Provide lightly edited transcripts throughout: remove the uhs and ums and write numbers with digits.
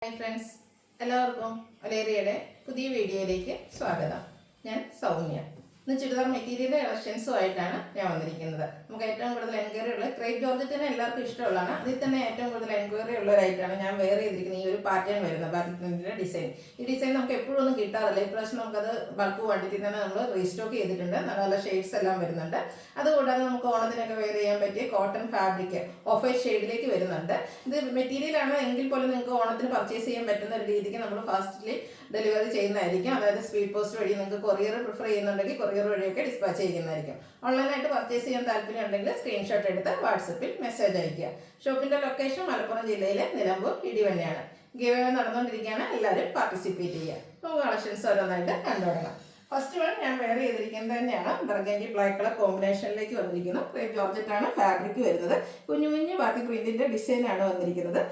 Hi friends, എല്ലാവർക്കും ഒലേറിയയുടെ പുതിയ വീഡിയോയിലേക്ക് സ്വാഗതം. ഞാൻ സൗമ്യ. ഇന്ന് ചുരിദാർ മെറ്റീരിയൽ കളക്ഷൻസുമായിട്ടാണ് ഞാൻ വന്നിരിക്കുന്നത്. നമുക്ക് ഏറ്റവും കൂടുതൽ എൻക്വയറി ഉള്ള ക്രേപ്പ് ജോർജറ്റിനെ എല്ലാവർക്കും ഇഷ്ടമുള്ളതാണ്. അതിൽ തന്നെ ഏറ്റവും കൂടുതൽ എൻക്വയറി ഉള്ളവരായിട്ടാണ് ഞാൻ വെയർ ചെയ്തിരിക്കുന്നത് ഈ ഒരു പാറ്റേൺ വരുന്നത്. ബാത്തിക്കിൻ്റെ ഡിസൈൻ, ഈ ഡിസൈൻ നമുക്ക് എപ്പോഴും ഒന്നും കിട്ടാറില്ല. ഇപ്രാവശ്യം നമുക്കത് ബൾക്ക് ക്വാണ്ടിറ്റി തന്നെ നമ്മൾ റീസ്റ്റോക്ക് ചെയ്തിട്ടുണ്ട്. നല്ല നല്ല ഷെയ്ഡ്സ് എല്ലാം വരുന്നുണ്ട്. അതുകൂടാതെ നമുക്ക് ഓണത്തിനൊക്കെ വെയർ ചെയ്യാൻ പറ്റിയ കോട്ടൺ ഫാബ്രിക് ഓഫ് വൈറ്റ് ഷെയ്ഡിലേക്ക് വരുന്നുണ്ട്. ഇത് മെറ്റീരിയലാണ് എങ്കിൽ പോലും നിങ്ങൾക്ക് ഓണത്തിന് പർച്ചേസ് ചെയ്യാൻ പറ്റുന്ന ഒരു രീതിക്ക് നമ്മൾ ഫാസ്റ്റ്ലി ഡെലിവറി ചെയ്യുന്നതായിരിക്കും. അതായത് സ്പീഡ് പോസ്റ്റ് വഴി നിങ്ങൾക്ക് കൊറിയർ പ്രിഫർ ചെയ്യുന്നുണ്ടെങ്കിൽ കൊറിയർ വഴിയൊക്കെ ഡിസ്പാച്ച് ചെയ്യുന്നതായിരിക്കും. ഓൺലൈനായിട്ട് പർച്ചേസ് ചെയ്യാൻ താല്പര്യം ഉണ്ടെങ്കിൽ സ്ക്രീൻഷോട്ട് എടുത്ത് വാട്സപ്പിൽ മെസ്സേജ് അയയ്ക്കുക. ഷോപ്പിന്റെ ലൊക്കേഷൻ മലപ്പുറം ജില്ലയിലെ നിലമ്പൂർ ഇടിവണ്ണയാണ്. ഗിവ് അവേ നടന്നുകൊണ്ടിരിക്കുകയാണ്. എല്ലാവരും പാർട്ടിസിപ്പേറ്റ് ചെയ്യുക. നമുക്ക് കളക്ഷൻസ് ഓരോന്നായിട്ട് കണ്ടു തുടങ്ങാം. ഫസ്റ്റ് വൺ ഞാൻ വെയർ ചെയ്തിരിക്കുന്നത് തന്നെയാണ്. ബർഗൻഡി ബ്ലാക്ക് കളർ കോമ്പിനേഷനിലേക്ക് വന്നിരിക്കുന്നു. ക്രേപ്പ് ജോർജറ്റാണ് ഫാബ്രിക് വരുന്നത്. കുഞ്ഞു കുഞ്ഞു ബാത്തി പ്രിന്റിന്റെ ഡിസൈനാണ് വന്നിരിക്കുന്നത്.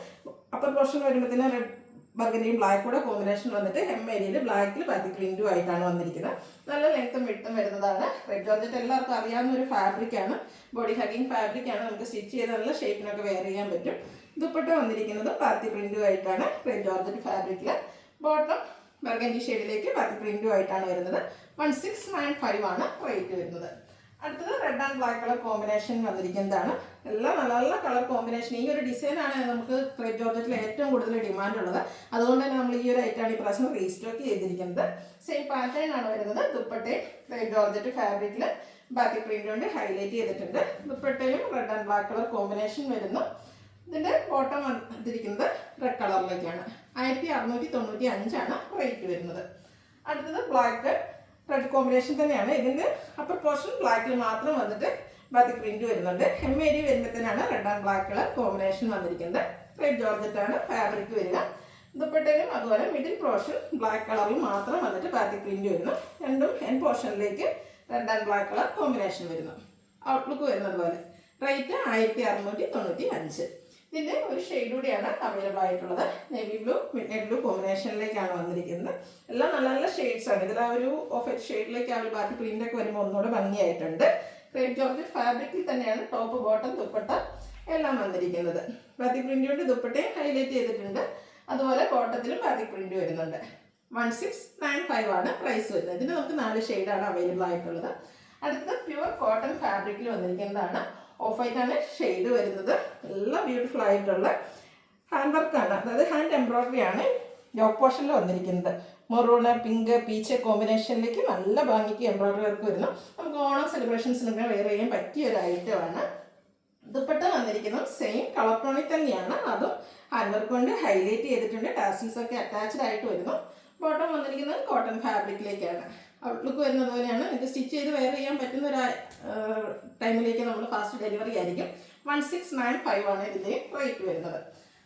അപ്പർ പോർഷൻ വരുമ്പോഴത്തേനും റെഡ് ബർഗൻഡിയും ബ്ലാക്ക് കൂടെ കോമ്പിനേഷൻ വന്നിട്ട് എം ഏരിയയിൽ ബ്ലാക്കിൽ ബാത്തി പ്രിന്റും ആയിട്ടാണ് വന്നിരിക്കുന്നത്. നല്ല ലെങ്ത്തും വിഡ്ത്തും വരുന്നതാണ്. ക്രേപ്പ് ജോർജറ്റ് എല്ലാവർക്കും അറിയാവുന്ന ഒരു ഫാബ്രിക്കാണ്. Body hugging ഫാബ്രിക്കാണ്. നമുക്ക് സ്റ്റിച്ച് ചെയ്ത് നല്ല ഷേപ്പിനൊക്കെ വെയർ ചെയ്യാൻ പറ്റും. ദുപ്പട്ട വന്നിരിക്കുന്നത് ബാത്തി പ്രിന്റും ആയിട്ടാണ്. ക്രേപ്പ് ജോർജറ്റ് ഫാബ്രിക്കിൽ ബോട്ടം ബർഗൻഡി ഷെയ്ഡിലേക്ക് ബാത്തി പ്രിന്റും ആയിട്ടാണ് വരുന്നത്. 1695 ആണ് റേറ്റ് വരുന്നത്. അടുത്തത് red and black colour combination വന്നിരിക്കുന്നതാണ്. എല്ലാം നല്ല നല്ല കളർ കോമ്പിനേഷൻ. ഈ ഒരു ഡിസൈനാണ് നമുക്ക് ക്രേപ്പ് ജോർജറ്റിൽ ഏറ്റവും കൂടുതൽ ഡിമാൻഡ് ഉള്ളത്. അതുകൊണ്ട് തന്നെ നമ്മൾ ഈ ഒരു ഐറ്റാണ് ഈ പ്രാവശ്യം റീസ്റ്റോക്ക് ചെയ്തിരിക്കുന്നത്. സെയിം പാറ്റേൺ ആണ് വരുന്നത്. ദുപ്പട്ടയും ക്രേപ്പ് ജോർജറ്റ് ഫാബ്രിക്കിൽ ബാത്തി പ്രിന്റ് കൊണ്ട് ഹൈലൈറ്റ് ചെയ്തിട്ടുണ്ട്. ദുപ്പട്ടയും red and black colour combination വരുന്നു. ഇതിൻ്റെ ബോട്ടം വന്നിരിക്കുന്നത് റെഡ് കളറിലേക്കാണ്. 1695 റേറ്റ് വരുന്നത്. അടുത്തത് ബ്ലാക്ക് റെഡ് കോമ്പിനേഷൻ തന്നെയാണ്. ഇതിൻ്റെ അപ്പർ പോർഷൻ ബ്ലാക്കിൽ മാത്രം വന്നിട്ട് ബാത്തി പ്രിന്റ് വരുന്നുണ്ട്. എം ഏരി വരുമ്പോഴത്തേനാണ് red and black colour combination വന്നിരിക്കുന്നത്. ക്രേപ്പ് ജോർജറ്റാണ് ഫാബ്രിക് വരിക. ദുപ്പട്ടയിലും അതുപോലെ മിഡിൽ പോർഷൻ ബ്ലാക്ക് കളറിൽ മാത്രം വന്നിട്ട് ബാത്തി പ്രിന്റ് വരുന്നു. രണ്ടും എൻ പോർഷനിലേക്ക് red and black colour combination വരുന്നു. ഔട്ട്ലുക്ക് വരുന്നത് പോലെ. റേറ്റ് 1695. ഇതിൻ്റെ ഒരു ഷെയ്ഡ് കൂടിയാണ് അവൈലബിൾ ആയിട്ടുള്ളത്. Navy blue midnight blue കോമ്പിനേഷനിലേക്കാണ് വന്നിരിക്കുന്നത്. എല്ലാം നല്ല നല്ല ഷെയ്ഡ്സാണ്. ഇതിൽ ആ ഒരു ഓഫ് വൈറ്റ് ഷെയ്ഡിലേക്ക് ആ ഒരു ബാക്കി പ്രിൻ്റൊക്കെ വരുമ്പോൾ ഒന്നുകൂടെ ഭംഗിയായിട്ടുണ്ട്. ക്രേപ്പ് ജോർജറ്റ് ഫാബ്രിക്കിൽ തന്നെയാണ് ടോപ്പ് ബോട്ടം ദുപ്പട്ട എല്ലാം വന്നിരിക്കുന്നത്. ബാത്തി പ്രിൻ്റ് കൊണ്ട് ദുപ്പട്ടയും ഹൈലൈറ്റ് ചെയ്തിട്ടുണ്ട്. അതുപോലെ ബോട്ടത്തിലും ബാത്തി പ്രിൻ്റ് വരുന്നുണ്ട്. 1695 ആണ് പ്രൈസ് വരുന്നത്. ഇതിന് നമുക്ക് 4 ഷെയ്ഡാണ് അവൈലബിൾ ആയിട്ടുള്ളത്. അടുത്ത പ്യുവർ കോട്ടൺ ഫാബ്രിക്കിൽ വന്നിരിക്കുന്നതാണ്. ഓഫ് വൈറ്റ് ആണ് ഷെയ്ഡ് വരുന്നത്. എല്ലാം ബ്യൂട്ടിഫുൾ ആയിട്ടുള്ള ഹാൻഡ് വർക്കാണ്. അതായത് ഹാൻഡ് എംബ്രോയിഡറി ആണ് യോക്ക് പോർഷനിൽ വന്നിരിക്കുന്നത്. മെറൂണ് പിങ്ക് പീച്ച് കോമ്പിനേഷനിലേക്ക് നല്ല ഭംഗിക്ക് എംബ്രോയിഡറി വർക്ക് വരുന്നു. നമുക്ക് ഓണം സെലിബ്രേഷൻസിനൊക്കെ വെയർ ചെയ്യാൻ പറ്റിയ ഒരു ഐറ്റമാണ്. ദുപ്പട്ട വന്നിരിക്കുന്നത് സെയിം കളർ ടോണിൽ തന്നെയാണ്. അതും ഹാൻഡ് വർക്ക് കൊണ്ട് ഹൈലൈറ്റ് ചെയ്തിട്ടുണ്ട്. ടാസിൽസ് ഒക്കെ അറ്റാച്ച്ഡ് ആയിട്ട് വരുന്നു. ബോട്ടം വന്നിരിക്കുന്നത് കോട്ടൺ ഫാബ്രിക്കിലേക്കാണ്. ഔട്ട്ലുക്ക് വരുന്നത് പോലെയാണ്. നിങ്ങൾക്ക് സ്റ്റിച്ച് ചെയ്ത് വെയർ ചെയ്യാൻ പറ്റുന്ന ഒരു ടൈമിലേക്ക് നമ്മൾ ഫാസ്റ്റ് ഡെലിവറി ആയിരിക്കും. 1695 ആണ് ഇതിൻ്റെ റേറ്റ് വരുന്നത്.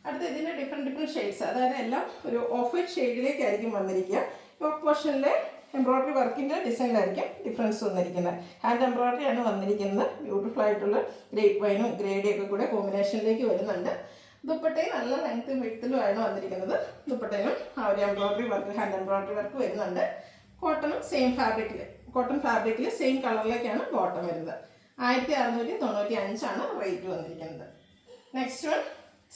അടുത്ത ഇതിൻ്റെ ഡിഫറെൻറ്റ് ഷെയ്ഡ്സ്, അതായത് എല്ലാം ഒരു ഓഫ് വൈറ്റ് ഷെയ്ഡിലേക്കായിരിക്കും വന്നിരിക്കുക. യോക്ക് പോർഷനിലെ എംബ്രോയിഡറി വർക്കിൻ്റെ ഡിസൈനിലായിരിക്കും ഡിഫറൻസ് വന്നിരിക്കുന്നത്. ഹാൻഡ് എംബ്രോയിഡറി ആണ് വന്നിരിക്കുന്നത്. ബ്യൂട്ടിഫുൾ ആയിട്ടുള്ള ഗ്രേപ്പ് വൈനും ഗ്രേഡിയും ഒക്കെ കൂടെ കോമ്പിനേഷനിലേക്ക് വരുന്നുണ്ട്. ദുപ്പട്ടയും നല്ല ലെങ്ത്തും വിഡ്ത്തിലുമാണ് വന്നിരിക്കുന്നത്. ദുപ്പട്ടയിലും ആ ഒരു embroidery work hand embroidery work വരുന്നുണ്ട്. കോട്ടണും സെയിം ഫാബ്രിക്കിൽ കോട്ടൺ ഫാബ്രിക്കിൽ സെയിം കളറിലേക്കാണ് ബോട്ടം വരുന്നത്. 1695 റേറ്റ് വന്നിരിക്കുന്നത്. Next one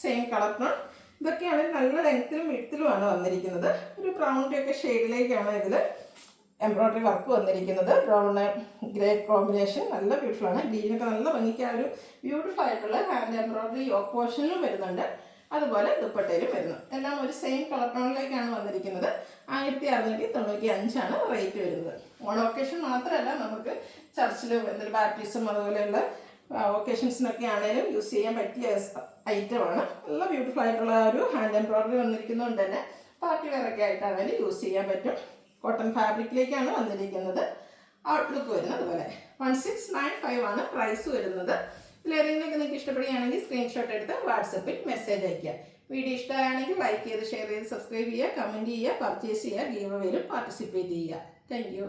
same colour tone. ഇതൊക്കെയാണ് നല്ല ലെങ്ത്തിലും വിഡ്ത്തിലുമാണ് വന്നിരിക്കുന്നത്. ഒരു ബ്രൗണിൻ്റെ ഒക്കെ ഷെയ്ഡിലേക്കാണ് ഇതിൽ എംബ്രോയിഡറി വർക്ക് വന്നിരിക്കുന്നത്. ബ്രൗൺ ഗ്രേ കോമ്പിനേഷൻ നല്ല ബ്യൂട്ടിഫുൾ ആണ്. ഗ്രീനൊക്കെ നല്ല ഭംഗിക്ക് ആ ഒരു ബ്യൂട്ടിഫുൾ ആയിട്ടുള്ള ഹാൻഡ് എംബ്രോയിഡറി യോക്ക് പോർഷനിലും വരുന്നുണ്ട്. അതുപോലെ ദുപ്പട്ടയിലും വരുന്നു. എല്ലാം ഒരു സെയിം കളർ ടോണിലേക്കാണ് വന്നിരിക്കുന്നത്. 1695 റേറ്റ് വരുന്നത്. ഓൺ ഒക്കേഷൻ മാത്രമല്ല, നമുക്ക് ചർച്ചിലും എന്തെങ്കിലും ബാപ്റ്റിസം അതുപോലെയുള്ള ഒക്കേഷൻസിനൊക്കെ ആണെങ്കിലും യൂസ് ചെയ്യാൻ പറ്റിയ ഐറ്റമാണ്. നല്ല ബ്യൂട്ടിഫുൾ ആയിട്ടുള്ള ഒരു ഹാൻഡ് എംബ്രോയിഡറി വന്നിരിക്കുന്നതുകൊണ്ട് തന്നെ പാർട്ടി വെയർ ഒക്കെ ആയിട്ടാണെങ്കിലും യൂസ് ചെയ്യാൻ പറ്റും. കോട്ടൺ ഫാബ്രിക്കിലേക്കാണ് വന്നിരിക്കുന്നത്. ഔട്ട്ലുക്ക് വരുന്നത് പോലെ. 1695 ആണ് പ്രൈസ് വരുന്നത്. ഇതിലേതെങ്കിലുമൊക്കെ നിങ്ങൾക്ക് ഇഷ്ടപ്പെടുകയാണെങ്കിൽ സ്ക്രീൻഷോട്ട് എടുത്ത് വാട്സപ്പിൽ മെസ്സേജ് അയയ്ക്കുക. വീഡിയോ ഇഷ്ടമാണെങ്കിൽ ലൈക്ക് ചെയ്ത് ഷെയർ ചെയ്ത് സബ്സ്ക്രൈബ് ചെയ്യുക, കമൻറ്റ് ചെയ്യുക, പർച്ചേസ് ചെയ്യുക, ഗീവ് അവേയിലും പാർട്ടിസിപ്പേറ്റ് ചെയ്യുക. Thank you.